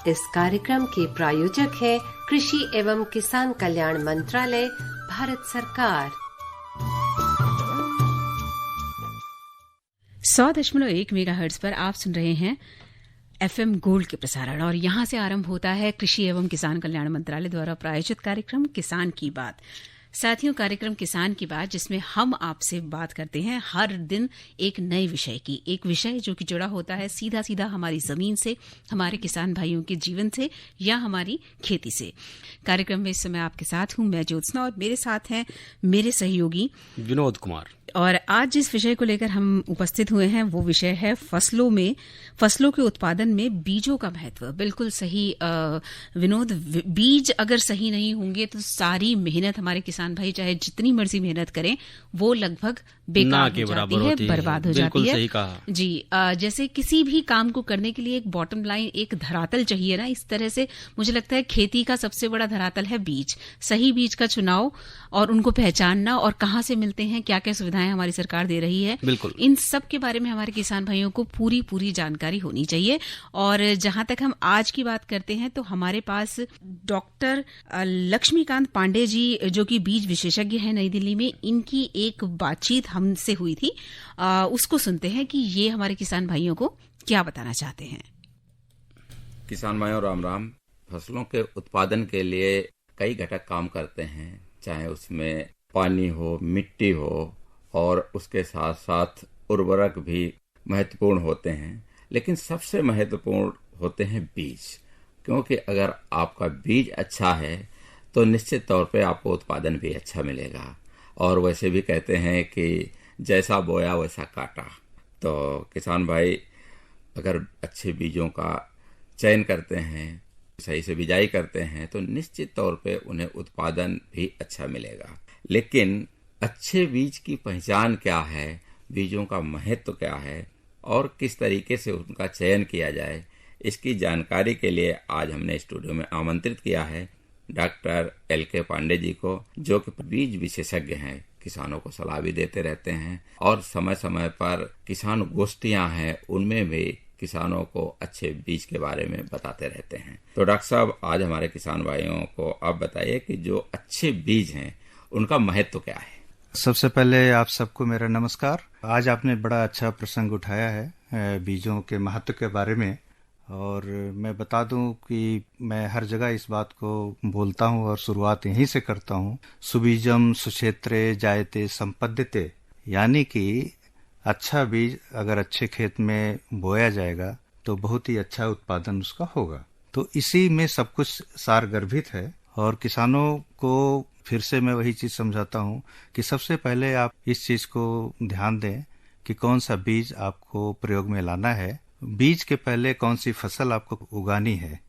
इस कार्यक्रम के प्रायोजक है कृषि एवं किसान कल्याण मंत्रालय, भारत सरकार। 100.1 मेगाहर्ट्ज पर आप सुन रहे हैं FM गोल्ड के प्रसारण, और यहां से आरंभ होता है कृषि एवं किसान कल्याण मंत्रालय द्वारा प्रायोजित कार्यक्रम किसान की बात। साथियों, कार्यक्रम किसान की बात जिसमें हम आपसे बात करते हैं हर दिन एक नए विषय की, एक विषय जो कि जुड़ा होता है सीधा सीधा हमारी जमीन से, हमारे किसान भाइयों के जीवन से या हमारी खेती से। कार्यक्रम में इस समय आपके साथ हूं मैं ज्योत्सना, और मेरे साथ हैं मेरे सहयोगी विनोद कुमार। और आज जिस विषय को लेकर हम उपस्थित हुए हैं वो विषय है फसलों के उत्पादन में बीजों का महत्व। बिल्कुल सही विनोद, बीज अगर सही नहीं होंगे तो सारी मेहनत हमारे किसान भाई चाहे जितनी मर्जी मेहनत करें वो लगभग बेकार हो जाती है, बर्बाद हो जाती है। सही कहा जी। जैसे किसी भी काम को करने के लिए एक बॉटम लाइन, एक धरातल चाहिए ना, इस तरह से मुझे लगता है खेती का सबसे बड़ा धरातल है बीज। सही बीज का चुनाव और उनको पहचानना, और कहाँ से मिलते हैं, क्या क्या सुविधाएं हमारी सरकार दे रही है, बिल्कुल इन सब के बारे में हमारे किसान भाइयों को पूरी जानकारी होनी चाहिए। और जहां तक हम आज की बात करते हैं तो हमारे पास डॉक्टर लक्ष्मीकांत पांडे जी, जो कि बीज विशेषज्ञ हैं नई दिल्ली में, इनकी एक बातचीत हमसे हुई थी। उसको सुनते हैं कि ये हमारे किसान भाइयों को क्या बताना चाहते हैं। किसान भाइयों राम राम। फसलों के उत्पादन के लिए कई घटक काम करते हैं, चाहे उसमें पानी हो, मिट्टी हो, और उसके साथ साथ उर्वरक भी महत्वपूर्ण होते हैं। लेकिन सबसे महत्वपूर्ण होते हैं बीज, क्योंकि अगर आपका बीज अच्छा है तो निश्चित तौर पे आपको उत्पादन भी अच्छा मिलेगा। और वैसे भी कहते हैं कि जैसा बोया वैसा काटा। तो किसान भाई अगर अच्छे बीजों का चयन करते हैं, सही से बिजाई करते हैं, तो निश्चित तौर पे उन्हें उत्पादन भी अच्छा मिलेगा। लेकिन अच्छे बीज की पहचान क्या है, बीजों का महत्व क्या है, और किस तरीके से उनका चयन किया जाए, इसकी जानकारी के लिए आज हमने स्टूडियो में आमंत्रित किया है डॉक्टर LK पांडे जी को, जो कि बीज विशेषज्ञ हैं, किसानों को सलाह भी देते रहते हैं, और समय समय पर किसान गोष्ठियां हैं उनमें भी किसानों को अच्छे बीज के बारे में बताते रहते हैं। तो डॉक्टर साहब, आज हमारे किसान भाइयों को आप बताइए कि जो अच्छे बीज हैं उनका महत्व क्या है। सबसे पहले आप सबको मेरा नमस्कार। आज आपने बड़ा अच्छा प्रसंग उठाया है बीजों के महत्व के बारे में, और मैं बता दूं कि मैं हर जगह इस बात को बोलता हूं और शुरुआत यहीं से करता हूं। सुबीजम सुक्षेत्रे जायते संपद्यते, यानी कि अच्छा बीज अगर अच्छे खेत में बोया जाएगा तो बहुत ही अच्छा उत्पादन उसका होगा। तो इसी में सब कुछ सार गर्भित है। और किसानों को फिर से मैं वही चीज समझाता हूँ कि सबसे पहले आप इस चीज को ध्यान दें कि कौन सा बीज आपको प्रयोग में लाना है, बीज के पहले कौन सी फसल आपको उगानी है,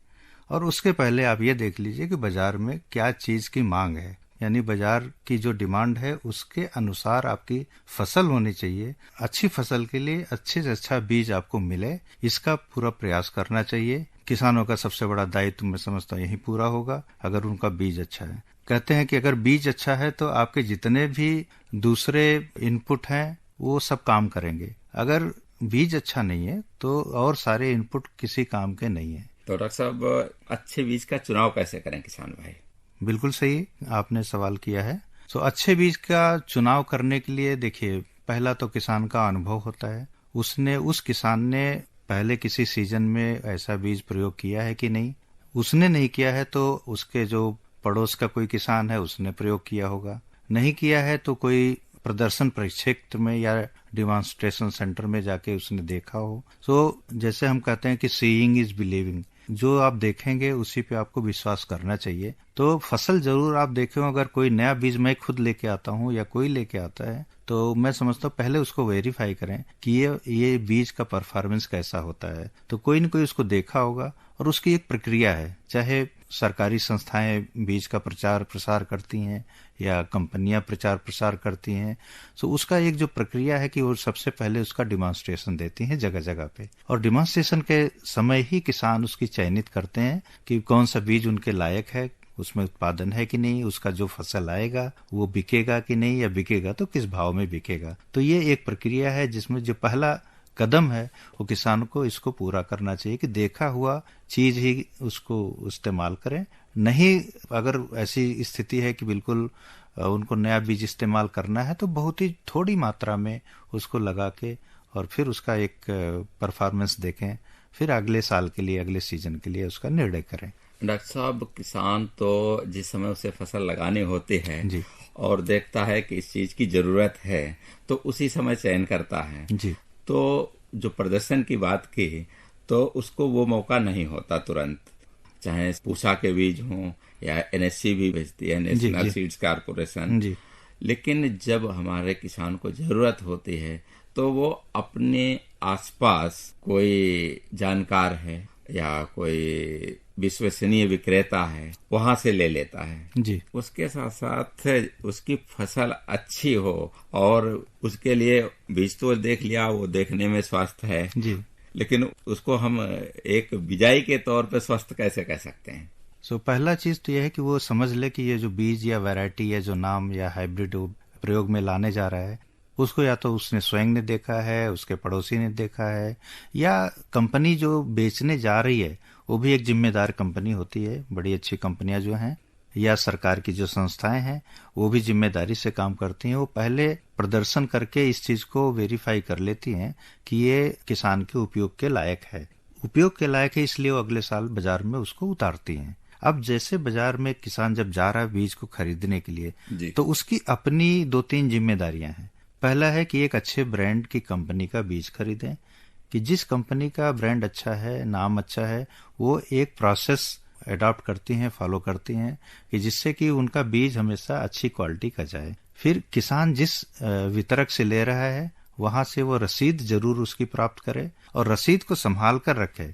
और उसके पहले आप ये देख लीजिए कि बाजार में क्या चीज की मांग है, यानी बाजार की जो डिमांड है उसके अनुसार आपकी फसल होनी चाहिए। अच्छी फसल के लिए अच्छे से अच्छा बीज आपको मिले, इसका पूरा प्रयास करना चाहिए। किसानों का सबसे बड़ा दायित्व मैं समझता हूँ यही पूरा होगा अगर उनका बीज अच्छा है। कहते हैं कि अगर बीज अच्छा है तो आपके जितने भी दूसरे इनपुट हैं वो सब काम करेंगे। अगर बीज अच्छा नहीं है तो और सारे इनपुट किसी काम के नहीं है। तो डॉक्टर साहब, अच्छे बीज का चुनाव कैसे करें किसान भाई? बिल्कुल सही आपने सवाल किया है। तो अच्छे बीज का चुनाव करने के लिए देखिए, पहला तो किसान का अनुभव होता है। उस किसान ने पहले किसी सीजन में ऐसा बीज प्रयोग किया है कि नहीं। उसने नहीं किया है तो उसके जो पड़ोस का कोई किसान है उसने प्रयोग किया होगा। नहीं किया है तो कोई प्रदर्शन प्रक्षेत्र में या डिमॉन्स्ट्रेशन सेंटर में जाके उसने देखा हो। तो जैसे हम कहते हैं कि सीइंग इज बिलीविंग, जो आप देखेंगे उसी पे आपको विश्वास करना चाहिए। तो फसल जरूर आप देखें। अगर कोई नया बीज मैं खुद लेके आता हूँ या कोई लेके आता है तो मैं समझता हूँ पहले उसको वेरीफाई करें कि ये बीज का परफॉर्मेंस कैसा होता है। तो कोई न कोई उसको देखा होगा, और उसकी एक प्रक्रिया है। चाहे सरकारी संस्थाएं बीज का प्रचार प्रसार करती हैं या कंपनियां प्रचार प्रसार करती हैं, तो उसका एक जो प्रक्रिया है कि वो सबसे पहले उसका डिमॉन्स्ट्रेशन देती हैं जगह जगह पे, और डिमॉन्स्ट्रेशन के समय ही किसान उसकी चयनित करते हैं कि कौन सा बीज उनके लायक है, उसमें उत्पादन है कि नहीं, उसका जो फसल आएगा वो बिकेगा कि नहीं, या बिकेगा तो किस भाव में बिकेगा। तो ये एक प्रक्रिया है जिसमें जो पहला कदम है वो किसान को इसको पूरा करना चाहिए कि देखा हुआ चीज ही उसको इस्तेमाल करें। नहीं, अगर ऐसी स्थिति है कि बिल्कुल उनको नया बीज इस्तेमाल करना है तो बहुत ही थोड़ी मात्रा में उसको लगा के और फिर उसका एक परफॉर्मेंस देखें, फिर अगले साल के लिए, अगले सीजन के लिए उसका निर्णय करें। डॉक्टर साहब, किसान तो जिस समय उसे फसल लगानी होती है जी और देखता है कि इस चीज की जरूरत है तो उसी समय चयन करता है जी। तो जो प्रदर्शन की बात की तो उसको वो मौका नहीं होता तुरंत, चाहे पूसा के बीज हों या एनएससी भी भेजती है, नेशनल सीड्स कारपोरेशन जी। लेकिन जब हमारे किसान को जरूरत होती है तो वो अपने आसपास कोई जानकार है या कोई विश्वसनीय विक्रेता है वहां से ले लेता है जी। उसके साथ साथ उसकी फसल अच्छी हो और उसके लिए बीज तो देख लिया, वो देखने में स्वस्थ है जी। लेकिन उसको हम एक बिजाई के तौर पे स्वस्थ कैसे कह सकते हैं? पहला चीज तो यह है कि वो समझ ले कि ये जो बीज या वैरायटी या जो नाम या हाइब्रिड प्रयोग में लाने जा रहा है उसको या तो उसने स्वयं ने देखा है, उसके पड़ोसी ने देखा है, या कंपनी जो बेचने जा रही है वो भी एक जिम्मेदार कंपनी होती है। बड़ी अच्छी कंपनियां जो हैं या सरकार की जो संस्थाएं हैं वो भी जिम्मेदारी से काम करती हैं। वो पहले प्रदर्शन करके इस चीज को वेरीफाई कर लेती हैं कि ये किसान के उपयोग के लायक है। उपयोग के लायक है इसलिए वो अगले साल बाजार में उसको उतारती हैं। अब जैसे बाजार में किसान जब जा रहा है बीज को खरीदने के लिए तो उसकी अपनी 2-3 जिम्मेदारियां हैं। पहला है कि एक अच्छे ब्रांड की कंपनी का बीज खरीदें, कि जिस कंपनी का ब्रांड अच्छा है, नाम अच्छा है, वो एक प्रोसेस अडॉप्ट करती हैं, फॉलो करती हैं कि जिससे कि उनका बीज हमेशा अच्छी क्वालिटी का जाए। फिर किसान जिस वितरक से ले रहा है वहां से वो रसीद जरूर उसकी प्राप्त करे और रसीद को संभाल कर रखे,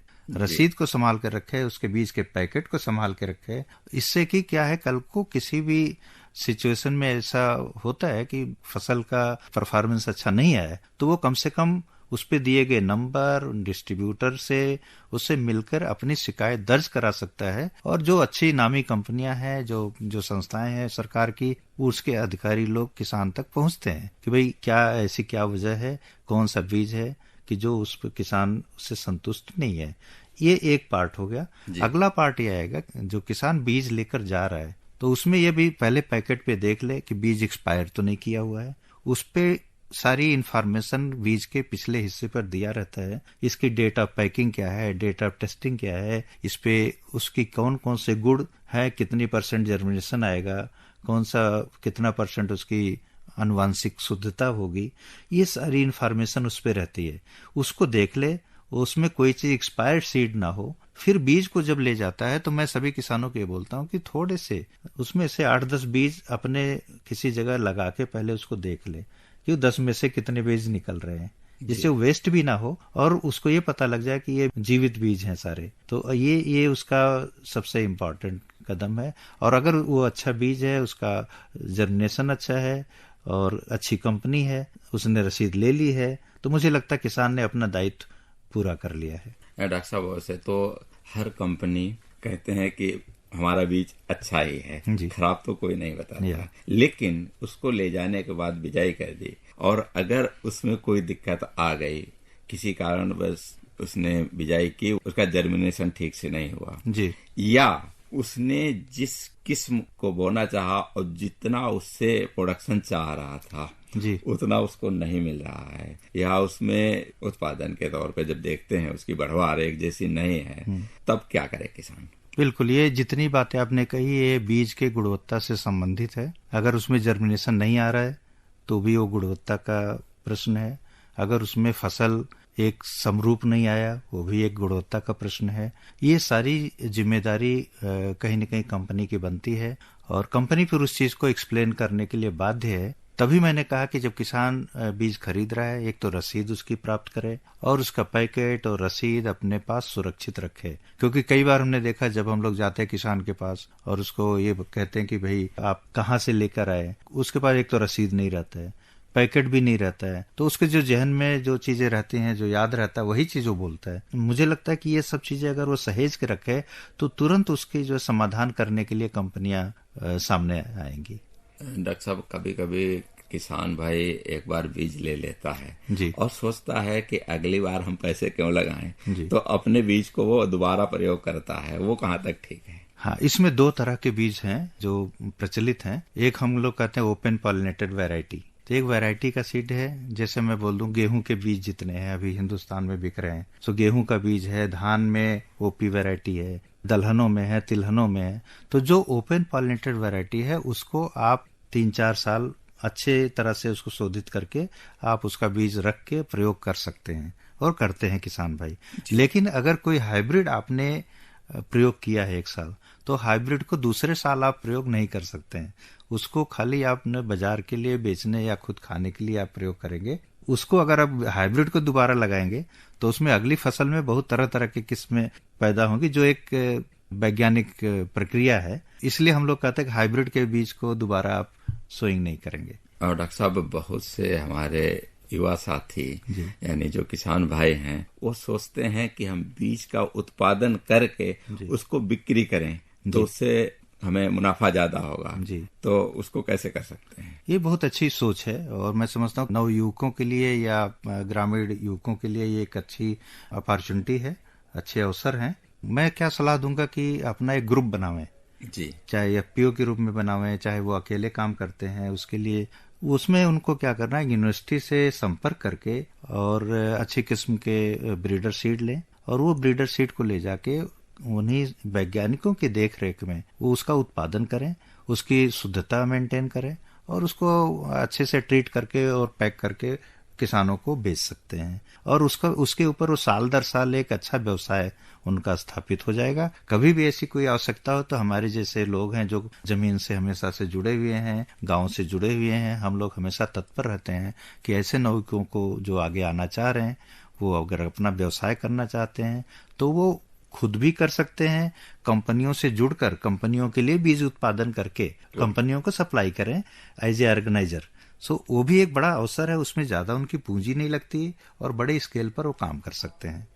उसके बीज के पैकेट को संभाल के रखे। इससे कि क्या है, कल को किसी भी सिचुएशन में ऐसा होता है कि फसल का परफॉर्मेंस अच्छा नहीं आया तो वो कम से कम उस पे दिए गए नंबर डिस्ट्रीब्यूटर से उससे मिलकर अपनी शिकायत दर्ज करा सकता है। और जो अच्छी नामी कंपनियां हैं, जो संस्थाएं हैं सरकार की, उसके अधिकारी लोग किसान तक पहुंचते हैं कि भाई क्या वजह है, कौन सा बीज है कि जो उस पर किसान से संतुष्ट नहीं है। ये एक पार्ट हो गया। अगला पार्ट ये आएगा, जो किसान बीज लेकर जा रहा है तो उसमें ये भी पहले पैकेट पे देख ले कि बीज एक्सपायर तो नहीं किया हुआ है। उस पे सारी इंफॉर्मेशन बीज के पिछले हिस्से पर दिया रहता है। इसकी डेट ऑफ पैकिंग क्या है, डेट ऑफ टेस्टिंग क्या है, इस पे उसकी कौन कौन से गुण है, कितनी % जर्मिनेशन आएगा, कितना % उसकी आनुवांशिक शुद्धता होगी, ये सारी इंफॉर्मेशन उस पे रहती है। उसको देख ले, उसमें कोई चीज एक्सपायर्ड सीड ना हो। फिर बीज को जब ले जाता है तो मैं सभी किसानों को ये बोलता हूँ कि थोड़े से उसमें से 8-10 बीज अपने किसी जगह लगा के पहले उसको देख ले कि 10 में से कितने बीज निकल रहे हैं, जिससे वो वेस्ट भी ना हो और उसको ये पता लग जाए कि ये जीवित बीज हैं सारे। तो ये उसका सबसे इम्पोर्टेंट कदम है। और अगर वो अच्छा बीज है, उसका जर्मिनेशन अच्छा है और अच्छी कंपनी है, उसने रसीद ले ली है, तो मुझे लगता है किसान ने अपना दायित्व पूरा कर लिया है। डॉक्टर साहब, वैसे तो हर कंपनी कहते हैं कि हमारा बीज अच्छा ही है, खराब तो कोई नहीं बताता, लेकिन उसको ले जाने के बाद बिजाई कर दी और अगर उसमें कोई दिक्कत आ गई, किसी कारण बस उसने बिजाई की, उसका जर्मिनेशन ठीक से नहीं हुआ जी, या उसने जिस किस्म को बोना चाहा और जितना उससे प्रोडक्शन चाह रहा था जी, उतना उसको नहीं मिल रहा है, या उसमें उत्पादन के तौर पे जब देखते हैं उसकी बढ़वार एक जैसी नहीं है, तब क्या करे किसान? बिल्कुल, ये जितनी बातें आपने कही ये बीज के गुणवत्ता से संबंधित है। अगर उसमें जर्मिनेशन नहीं आ रहा है तो भी वो गुणवत्ता का प्रश्न है। अगर उसमें फसल एक समरूप नहीं आया वो भी एक गुणवत्ता का प्रश्न है। ये सारी जिम्मेदारी कहीं न कहीं कंपनी की बनती है और कंपनी फिर उस चीज को एक्सप्लेन करने के लिए बाध्य है। तभी मैंने कहा कि जब किसान बीज खरीद रहा है, एक तो रसीद उसकी प्राप्त करे और उसका पैकेट और रसीद अपने पास सुरक्षित रखे। क्योंकि कई बार हमने देखा जब हम लोग जाते हैं किसान के पास और उसको ये कहते हैं कि भाई आप कहाँ से लेकर आए, उसके पास एक तो रसीद नहीं रहता है, पैकेट भी नहीं रहता है, तो उसके जो जहन में जो चीजें रहती हैं, जो याद रहता है वही चीज वो बोलता है। मुझे लगता है कि ये सब चीजें अगर वो सहेज के रखे तो तुरंत उसकी जो समाधान करने के लिए कंपनियां सामने आएंगी। डॉक्टर साहब, कभी कभी किसान भाई एक बार बीज ले लेता है जी। और सोचता है कि अगली बार हम पैसे क्यों लगाएं, जी। तो अपने बीज को वो दोबारा प्रयोग करता है। वो कहाँ तक ठीक है? हाँ, इसमें दो तरह के बीज हैं जो प्रचलित हैं। एक हम लोग कहते हैं ओपन पॉलिनेटेड वैरायटी। तो एक वैरायटी का सीड है, जैसे मैं बोल दूं गेहूं के बीज जितने हैं अभी हिंदुस्तान में बिक रहे हैं, सो गेहूं का बीज है, धान में ओपी वैरायटी है, दलहनों में है, तिलहनों में है। तो जो ओपन पॉलिनेटेड वैरायटी है उसको आप 3-4 साल अच्छे तरह से उसको शोधित करके आप उसका बीज रख के प्रयोग कर सकते हैं और करते हैं किसान भाई। लेकिन अगर कोई हाइब्रिड आपने प्रयोग किया है 1 साल, तो हाइब्रिड को दूसरे साल आप प्रयोग नहीं कर सकते हैं। उसको खाली आपने बाजार के लिए बेचने या खुद खाने के लिए आप प्रयोग करेंगे। उसको अगर आप हाइब्रिड को दोबारा लगाएंगे तो उसमें अगली फसल में बहुत तरह तरह की किस्में पैदा होंगी, जो एक वैज्ञानिक प्रक्रिया है। इसलिए हम लोग कहते हैं कि हाइब्रिड के बीज को दोबारा आप सोइंग नहीं करेंगे। और डॉक्टर साहब, बहुत से हमारे युवा साथी यानी जो किसान भाई हैं, वो सोचते हैं कि हम बीज का उत्पादन करके उसको बिक्री करें तो उससे हमें मुनाफा ज्यादा होगा जी। तो उसको कैसे कर सकते हैं? ये बहुत अच्छी सोच है और मैं समझता हूँ नव युवकों के लिए या ग्रामीण युवकों के लिए ये एक अच्छी अपॉर्चुनिटी है, अच्छे अवसर हैं। मैं क्या सलाह दूंगा कि अपना एक ग्रुप बनावें जी, चाहे एफपीओ के रूप में बनावें, चाहे वो अकेले काम करते हैं। उसके लिए उसमें उनको क्या करना है, यूनिवर्सिटी से संपर्क करके और अच्छी किस्म के ब्रीडर सीड लें और वो ब्रीडर सीड को ले जाके उन्हीं वैज्ञानिकों की देख रेख में वो उसका उत्पादन करें, उसकी शुद्धता मेंटेन करें और उसको अच्छे से ट्रीट करके और पैक करके किसानों को बेच सकते हैं। और उसके ऊपर वो साल दर साल एक अच्छा व्यवसाय उनका स्थापित हो जाएगा। कभी भी ऐसी कोई आवश्यकता हो तो हमारे जैसे लोग हैं जो जमीन से हमेशा से जुड़े हुए हैं, गांव से जुड़े हुए हैं, हम लोग हमेशा तत्पर रहते हैं कि ऐसे नौजवानों को जो आगे आना चाह रहे हैं, वो अगर अपना व्यवसाय करना चाहते हैं तो वो खुद भी कर सकते हैं। कंपनियों से जुड़कर कंपनियों के लिए बीज उत्पादन करके कंपनियों को सप्लाई करें एज ए ऑर्गेनाइजर। सो वो भी एक बड़ा अवसर है, उसमें ज्यादा उनकी पूंजी नहीं लगती और बड़े स्केल पर वो काम कर सकते हैं।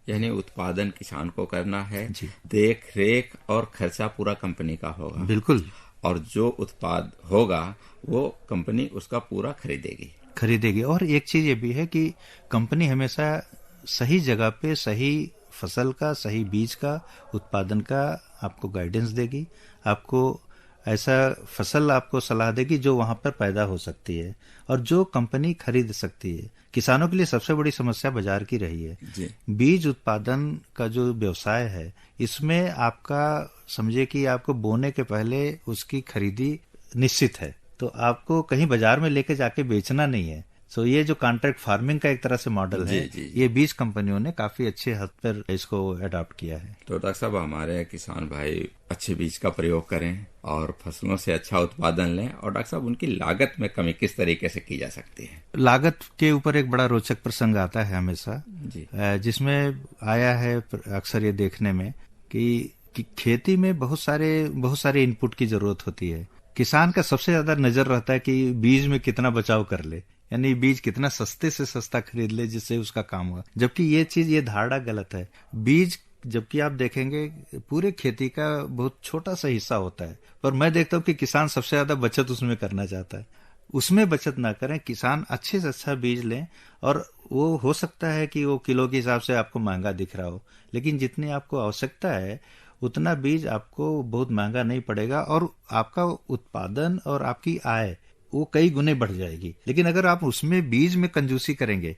यानी उत्पादन किसान को करना है, देख रेख और खर्चा पूरा कंपनी का होगा। बिल्कुल। और जो उत्पाद होगा वो कंपनी उसका पूरा खरीदेगी। और एक चीज ये भी है कि कंपनी हमेशा सही जगह पे सही फसल का, सही बीज का, उत्पादन का आपको गाइडेंस देगी। आपको ऐसा फसल आपको सलाह देगी जो वहां पर पैदा हो सकती है और जो कंपनी खरीद सकती है। किसानों के लिए सबसे बड़ी समस्या बाजार की रही है जी। बीज उत्पादन का जो व्यवसाय है, इसमें आपका समझे कि आपको बोने के पहले उसकी खरीदी निश्चित है, तो आपको कहीं बाजार में लेके जाके बेचना नहीं है। सो ये जो कॉन्ट्रैक्ट फार्मिंग का एक तरह से मॉडल है, ये बीज कंपनियों ने काफी अच्छे हद पर इसको अडॉप्ट किया है। तो डॉक्टर साहब, हमारे किसान भाई अच्छे बीज का प्रयोग करें और फसलों से अच्छा उत्पादन लें। और डॉक्टर साहब, उनकी लागत में कमी किस तरीके से की जा सकती है? लागत के ऊपर एक बड़ा रोचक प्रसंग आता है हमेशा जी, जिसमें आया है अक्सर ये देखने में कि खेती में बहुत सारे इनपुट की जरूरत होती है। किसान का सबसे ज्यादा नजर रहता है कि बीज में कितना बचाव कर ले, यानी बीज कितना सस्ते से सस्ता खरीद ले जिससे उसका काम हुआ। जबकि ये धारणा गलत है। बीज जबकि आप देखेंगे पूरे खेती का बहुत छोटा सा हिस्सा होता है, पर मैं देखता हूँ कि किसान सबसे ज्यादा बचत उसमें करना चाहता है। उसमें बचत ना करें, किसान अच्छे से अच्छा बीज लें। और वो हो सकता है कि वो किलो के हिसाब से आपको महंगा दिख रहा हो, लेकिन जितनी आपको आवश्यकता है उतना बीज आपको बहुत महंगा नहीं पड़ेगा और आपका उत्पादन और आपकी आय वो कई गुने बढ़ जाएगी। लेकिन अगर आप उसमें बीज में कंजूसी करेंगे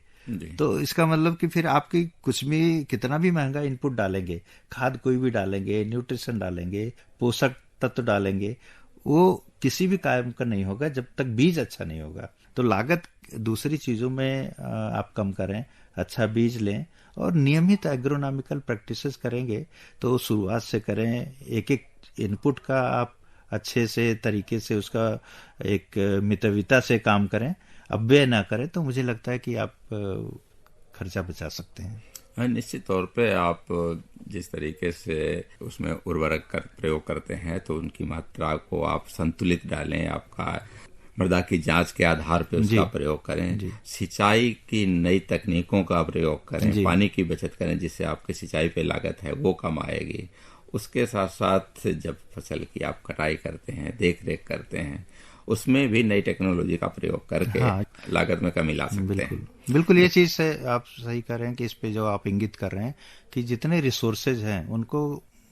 तो इसका मतलब कि फिर आपकी कुछ भी कितना भी महंगा इनपुट डालेंगे, खाद कोई भी डालेंगे, न्यूट्रिशन डालेंगे, पोषक तत्व डालेंगे, वो किसी भी काम का नहीं होगा जब तक बीज अच्छा नहीं होगा। तो लागत दूसरी चीजों में आप कम करें, अच्छा बीज लें और नियमित एग्रोनॉमिकल प्रैक्टिसेस करेंगे तो शुरुआत से करें। एक एक इनपुट का आप अच्छे से तरीके से उसका एक मितव्ययिता से काम करें, अपव्यय ना करें, तो मुझे लगता है कि आप खर्चा बचा सकते हैं। निश्चित तौर पे आप जिस तरीके से उसमें उर्वरक का प्रयोग करते हैं तो उनकी मात्रा को आप संतुलित डालें, आपका मृदा की जांच के आधार पर उसका प्रयोग करें, सिंचाई की नई तकनीकों का प्रयोग करें, पानी की बचत करें जिससे आपकी सिंचाई पे लागत है वो कम आएगी। उसके साथ साथ जब फसल की आप कटाई करते हैं, देख रेख करते हैं उसमें भी नई टेक्नोलॉजी का प्रयोग करके लागत में कमी ला सकते हैं। बिल्कुल ये चीज से आप सही कर रहे हैं कि इस पे जो आप इंगित कर रहे हैं कि जितने रिसोर्सेज हैं उनको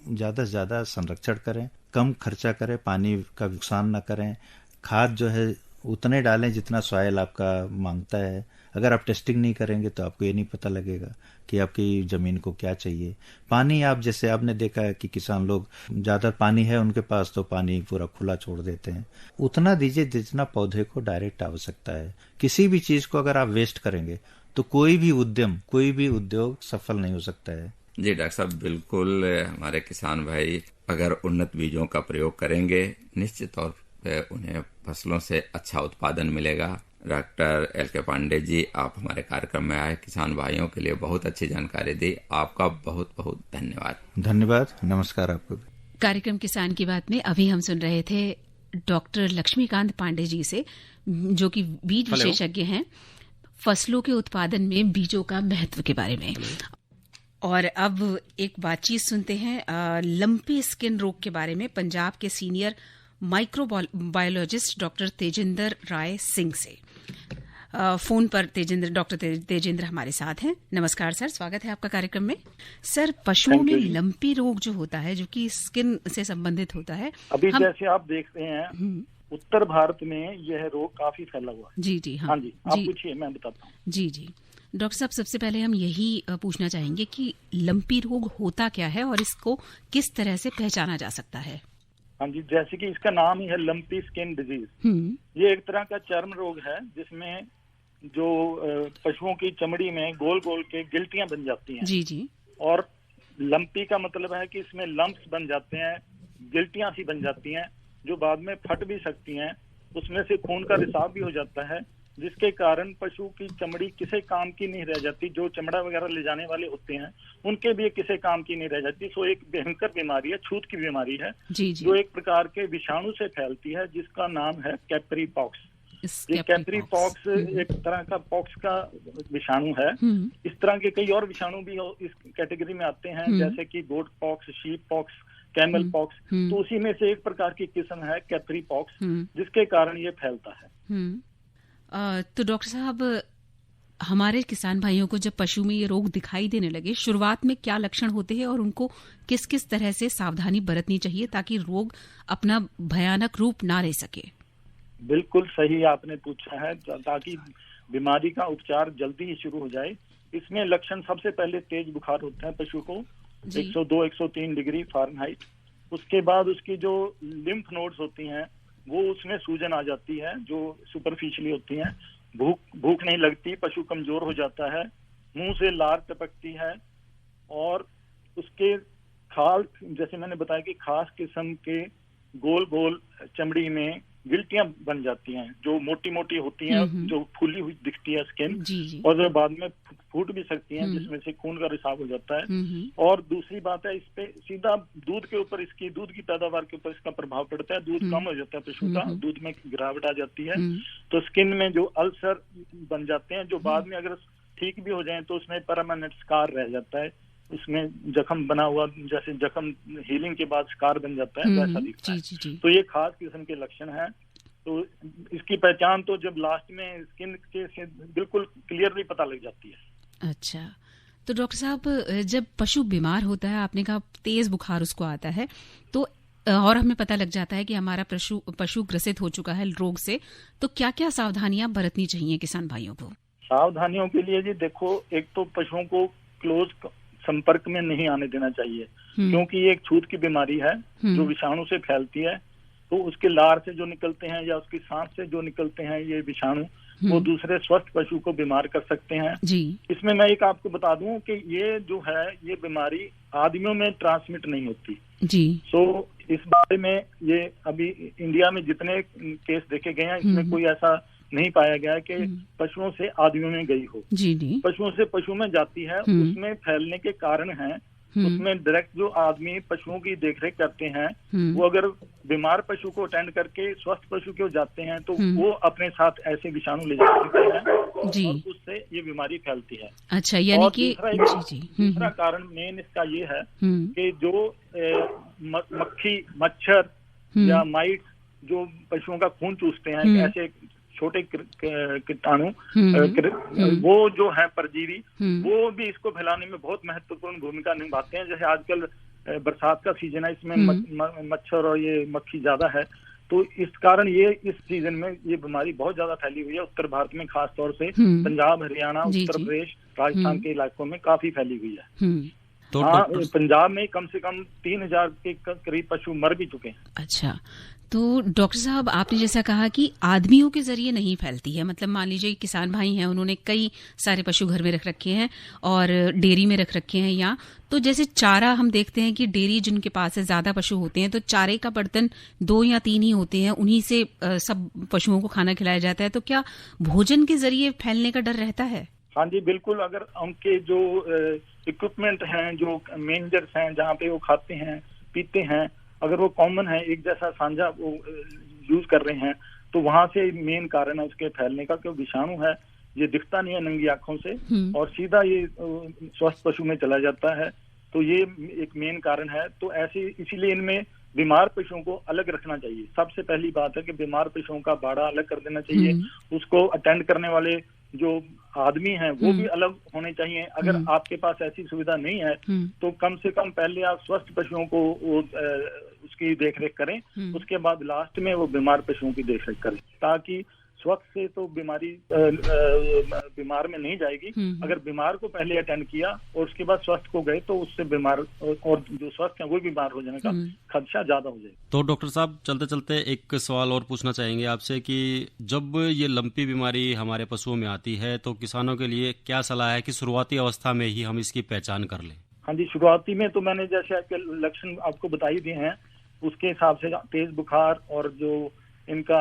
ज्यादा से ज्यादा संरक्षण करें, कम खर्चा करें, पानी का नुकसान न करें, खाद जो है उतने डालें जितना सॉइल आपका मांगता है। अगर आप टेस्टिंग नहीं करेंगे तो आपको ये नहीं पता लगेगा कि आपकी जमीन को क्या चाहिए। पानी आप जैसे आपने देखा है कि किसान लोग ज्यादा पानी है उनके पास तो पानी पूरा खुला छोड़ देते हैं। उतना दीजिए जितना पौधे को डायरेक्ट आवश्यकता है। किसी भी चीज को अगर आप वेस्ट करेंगे तो कोई भी उद्यम, कोई भी उद्योग सफल नहीं हो सकता है। जी डॉक्टर साहब, बिल्कुल हमारे किसान भाई अगर उन्नत बीजों का प्रयोग करेंगे निश्चित तौर पे उन्हें फसलों से अच्छा उत्पादन मिलेगा। Doctor LK. पांडे जी, आप हमारे कार्यक्रम में आए, किसान भाइयों के लिए बहुत अच्छी जानकारी दी, आपका बहुत बहुत धन्यवाद। धन्यवाद, नमस्कार आपको। कार्यक्रम किसान की बात में अभी हम सुन रहे थे डॉक्टर लक्ष्मीकांत पांडे जी से, जो कि बीज विशेषज्ञ हैं, फसलों के उत्पादन में बीजों का महत्व के बारे में। और अब एक बातचीत सुनते हैं लंपी स्किन रोग के बारे में पंजाब के senior microbiologist doctor Tejinder Rai Singh से। फोन पर डॉक्टर तेजिंदर हमारे साथ हैं। नमस्कार सर, स्वागत है आपका कार्यक्रम में। सर, पशुओं में लंपी रोग जो होता है, जो कि स्किन से संबंधित होता है, अभी जैसे आप देखते हैं उत्तर भारत में यह रोग काफी फैला हुआ है। जी जी हाँ जी, आप पूछिए, मैं बताता हूँ। जी जी डॉक्टर साहब, सबसे पहले हम यही पूछना चाहेंगे कि लंपी रोग होता क्या है और इसको किस तरह से पहचाना जा सकता है। हाँ जी, जैसे कि इसका नाम ही है लंपी स्किन डिजीज। ये एक तरह का चर्म रोग है जिसमें जो पशुओं की चमड़ी में गोल गोल के गिल्टियां बन जाती हैं। जी जी। और लंपी का मतलब है कि इसमें लंप्स बन जाते हैं, गिल्टियां सी बन जाती हैं जो बाद में फट भी सकती हैं। उसमें से खून का रिसाव भी हो जाता है, जिसके कारण पशु की चमड़ी किसी काम की नहीं रह जाती। जो चमड़ा वगैरह ले जाने वाले होते हैं उनके भी किसी काम की नहीं रह जाती। सो एक भयंकर बीमारी है, छूत की बीमारी है, जो एक प्रकार के विषाणु से फैलती है, जिसका नाम है कैपरी पॉक्स। ये कैपरी पॉक्स एक तरह का पॉक्स का विषाणु है। इस तरह के कई और विषाणु भी इस कैटेगरी में आते हैं, जैसे कि goat pox, sheep pox, camel pox. तो उसी में से एक प्रकार की किस्म है कैपरी पॉक्स, जिसके कारण ये फैलता है। तो डॉक्टर साहब, हमारे किसान भाइयों को जब पशु में ये रोग दिखाई देने लगे, शुरुआत में क्या लक्षण होते हैं और उनको किस किस तरह से सावधानी बरतनी चाहिए ताकि रोग अपना भयानक रूप ना ले सके? बिल्कुल सही आपने पूछा है, ताकि बीमारी का उपचार जल्दी ही शुरू हो जाए। इसमें लक्षण सबसे पहले तेज बुखार होता है पशु को, 102-103 डिग्री फ़ारेनहाइट। उसके बाद उसकी जो लिम्फ नोड्स होती हैं वो उसमें सूजन आ जाती है, जो सुपरफिशियली होती हैं। भूख नहीं लगती, पशु कमजोर हो जाता है, मुंह से लार टपकती है, और उसके खाल, जैसे मैंने बताया कि खास किस्म के गोल गोल चमड़ी में गिल्टियां बन जाती हैं, जो मोटी मोटी होती हैं, जो फूली हुई दिखती है स्किन, और जो बाद में फूट भी सकती हैं, जिसमें से खून का रिसाव हो जाता है। और दूसरी बात है, इस पे सीधा दूध के ऊपर, इसकी दूध की पैदावार के ऊपर इसका प्रभाव पड़ता है। दूध कम हो जाता है पशु का, दूध में गिरावट आ जाती है, तो स्किन में जो अल्सर बन जाते हैं, जो बाद में अगर ठीक भी हो जाए तो उसमें परमानेंट स्कार रह जाता है। उसमें जख्म बना हुआ, जैसे जख्म हीलिंग के बाद स्कार बन जाता है, वैसा दिखता है। तो ये खास किस्म के लक्षण हैं। तो इसकी पहचान तो जब लास्ट में स्किन के से बिल्कुल क्लियरली पता लग जाती है। अच्छा, तो डॉक्टर साहब, जब पशु बीमार होता है, आपने कहा तेज बुखार उसको आता है, तो और हमें पता लग जाता है कि हमारा पशु ग्रसित हो चुका है रोग से, तो क्या क्या सावधानियां बरतनी चाहिए किसान भाइयों को? सावधानियों के लिए जी देखो, एक तो पशुओं को क्लोज संपर्क में नहीं आने देना चाहिए, क्योंकि ये एक छूत की बीमारी है जो विषाणु से फैलती है। तो उसके लार से जो निकलते हैं या उसकी सांस से जो निकलते हैं ये विषाणु, वो दूसरे स्वस्थ पशु को बीमार कर सकते हैं। इसमें मैं एक आपको बता दूं कि ये जो है, ये बीमारी आदमियों में ट्रांसमिट नहीं होती जी। सो इस बारे में ये अभी इंडिया में जितने केस देखे गए हैं, इसमें कोई ऐसा नहीं पाया गया है कि पशुओं से आदमियों में गई हो। पशुओं से पशु में जाती है, उसमें फैलने के कारण है, उसमें डायरेक्ट जो आदमी पशुओं की देखरेख करते हैं, वो अगर बीमार पशु को अटेंड करके स्वस्थ पशु को जाते हैं, तो वो अपने साथ ऐसे विषाणु ले जाते हैं और उससे ये बीमारी फैलती है। अच्छा, यानी कि दूसरा कारण मेन इसका ये है कि जो मक्खी, मच्छर या माइट जो पशुओं का खून चूसते हैं, ऐसे छोटे कीटाणु वो जो है परजीवी, वो भी इसको फैलाने में बहुत महत्वपूर्ण भूमिका निभाते हैं। जैसे आजकल बरसात का सीजन है, इसमें मच्छर और ये मक्खी ज्यादा है, तो इस कारण ये इस सीजन में ये बीमारी बहुत ज्यादा फैली हुई है। उत्तर भारत में खास तौर से पंजाब, हरियाणा, उत्तर प्रदेश, राजस्थान के इलाकों में काफी फैली हुई है। तो हाँ, पंजाब में कम से कम 3000 के करीब पशु मर भी चुके हैं। अच्छा, तो डॉक्टर साहब आपने जैसा कहा कि आदमियों के जरिए नहीं फैलती है, मतलब मान लीजिए किसान भाई हैं, उन्होंने कई सारे पशु घर में रख रखे हैं और डेयरी में रख रखे हैं, या तो जैसे चारा हम देखते हैं कि डेयरी जिनके पास है, ज्यादा पशु होते हैं तो चारे का बर्तन 2 या 3 ही होते हैं, उन्हीं से सब पशुओं को खाना खिलाया जाता है, तो क्या भोजन के जरिए फैलने का डर रहता है? हाँ जी बिल्कुल, अगर उनके जो इक्विपमेंट हैं, जो मेंजर्स हैं जहाँ पे वो खाते हैं पीते हैं, अगर वो कॉमन है, एक जैसा साझा वो यूज कर रहे हैं, तो वहां से मेन कारण है उसके फैलने का। क्यों विषाणु है, ये दिखता नहीं है नंगी आंखों से और सीधा ये स्वस्थ पशु में चला जाता है, तो ये एक मेन कारण है। तो ऐसे इसीलिए इनमें बीमार पशुओं को अलग रखना चाहिए। सबसे पहली बात है कि बीमार पशुओं का बाड़ा अलग कर देना चाहिए, उसको अटेंड करने वाले जो आदमी हैं वो भी अलग होने चाहिए। अगर आपके पास ऐसी सुविधा नहीं है तो कम से कम पहले आप स्वस्थ पशुओं को उसकी देखरेख करें, उसके बाद लास्ट में वो बीमार पशुओं की देखरेख करें, ताकि स्वस्थ से तो बीमारी बीमार में नहीं जाएगी। अगर बीमार को पहले अटेंड किया और उसके बाद स्वस्थ को गए तो उससे बीमार और जो स्वस्थ हैं वो बीमार हो जाने का खदशा ज्यादा हो जाएगा। तो डॉक्टर साहब चलते चलते एक सवाल और पूछना चाहेंगे आपसे कि जब ये लंपी बीमारी हमारे पशुओं में आती है तो किसानों के लिए क्या सलाह है कि शुरुआती अवस्था में ही हम इसकी पहचान कर लें? हाँ जी, शुरुआती में तो मैंने जैसे लक्षण आपको बता ही दिए हैं, उसके हिसाब से तेज बुखार और जो इनका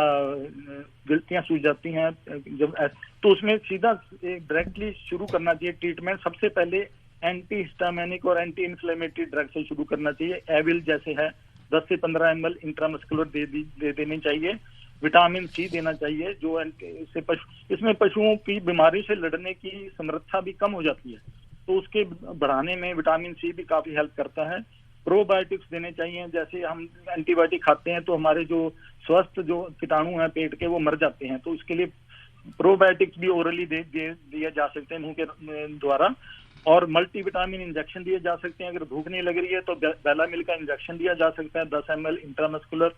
गिल्टियां सूज जाती हैं जब, तो उसमें सीधा डायरेक्टली शुरू करना चाहिए ट्रीटमेंट। सबसे पहले एंटी हिस्टामिनिक और एंटी इन्फ्लेमेटरी ड्रग से शुरू करना चाहिए। एविल जैसे है 10 से 15 ml इंट्रामस्कुलर दे देनी चाहिए। विटामिन सी देना चाहिए, जो इसमें पशुओं की बीमारी से लड़ने की समर्था भी कम हो जाती है, तो उसके बढ़ाने में विटामिन सी भी काफी हेल्प करता है। प्रोबायोटिक्स देने चाहिए, जैसे हम एंटीबायोटिक खाते हैं तो हमारे जो स्वस्थ जो कीटाणु हैं पेट के वो मर जाते हैं, तो इसके लिए प्रोबायोटिक्स भी ओरली दिए जा सकते हैं मुंह के द्वारा, और मल्टीविटामिन इंजेक्शन दिए जा सकते हैं। अगर भूख नहीं लग रही है तो बेलामिल का इंजेक्शन दिया जा सकता है 10 ml इंट्रामस्कुलर,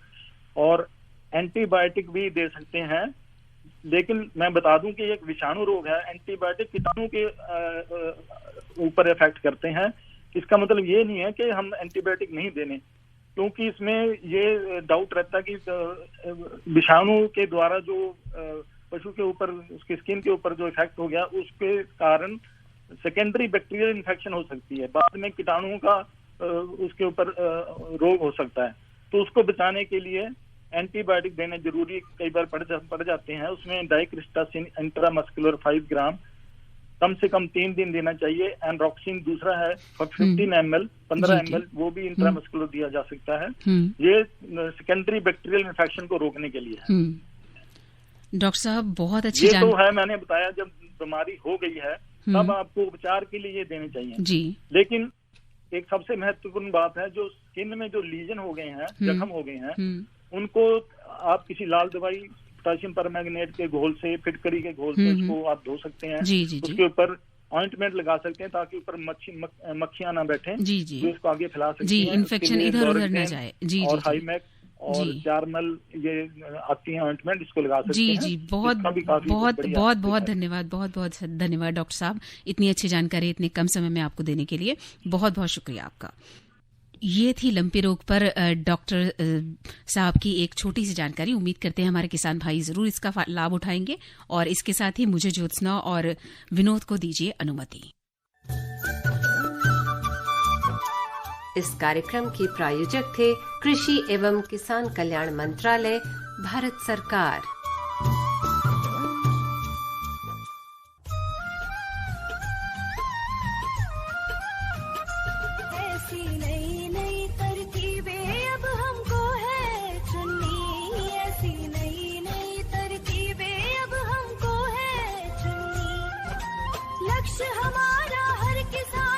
और एंटीबायोटिक भी दे सकते हैं। लेकिन मैं बता दूं कि एक विषाणु रोग है, एंटीबायोटिक कीटाणु के ऊपर इफेक्ट करते हैं। इसका मतलब ये नहीं है कि हम एंटीबायोटिक नहीं देने, क्योंकि इसमें ये डाउट रहता है कि विषाणु के द्वारा जो पशु के ऊपर उसकी स्किन के ऊपर जो इफेक्ट हो गया उसके कारण सेकेंडरी बैक्टीरियल इन्फेक्शन हो सकती है, बाद में कीटाणुओं का उसके ऊपर रोग हो सकता है। तो उसको बचाने के लिए एंटीबायोटिक देने जरूरी कई बार पड़ जाते हैं। उसमें डाइक्रिस्टासिन इंट्रामस्कुलर 5 ग्राम कम से कम 3 दिन देना चाहिए। एनरोक्सिन दूसरा है 15 ml 15 ml, वो भी इंट्रामस्कुलर दिया जा सकता है। ये सेकेंडरी बैक्टीरियल इन्फेक्शन को रोकने के लिए है। डॉक्टर साहब बहुत अच्छी ये तो है, मैंने बताया जब बीमारी हो गई है तब आपको उपचार के लिए ये देने चाहिए जी। लेकिन एक सबसे महत्वपूर्ण बात है, जो स्किन में जो लीजन हो गए हैं, जख्म हो गए हैं, उनको आप किसी लाल दवाई पोटेशियम परमैंगनेट के घोल से, फिटकरी के घोल से उसको आप धो सकते हैं। उसके ऊपर ऑइंटमेंट लगा सकते हैं ताकि ऊपर मक्खियां ना बैठे, जो इसको आगे फैला सकती हैं, इन्फेक्शन इधर उधर न जाए। और हाईमैक और चारमल ये आती हैं ऑइंटमेंट, इसको लगा सकते हैं। जी बहुत धन्यवाद, बहुत धन्यवाद डॉक्टर साहब, इतनी अच्छी जानकारी इतने कम समय में आपको देने के लिए बहुत बहुत शुक्रिया आपका। ये थी लंपी रोग पर डॉक्टर साहब की एक छोटी सी जानकारी। उम्मीद करते हैं हमारे किसान भाई जरूर इसका लाभ उठाएंगे, और इसके साथ ही मुझे ज्योत्सना और विनोद को दीजिए अनुमति। इस कार्यक्रम के प्रायोजक थे कृषि एवं किसान कल्याण मंत्रालय, भारत सरकार। ऐसी नई नई तरकीबें अब हमको है चुननी, ऐसी नई नई तरकीबें अब हमको है चुननी। लक्ष्य हमारा हर किसान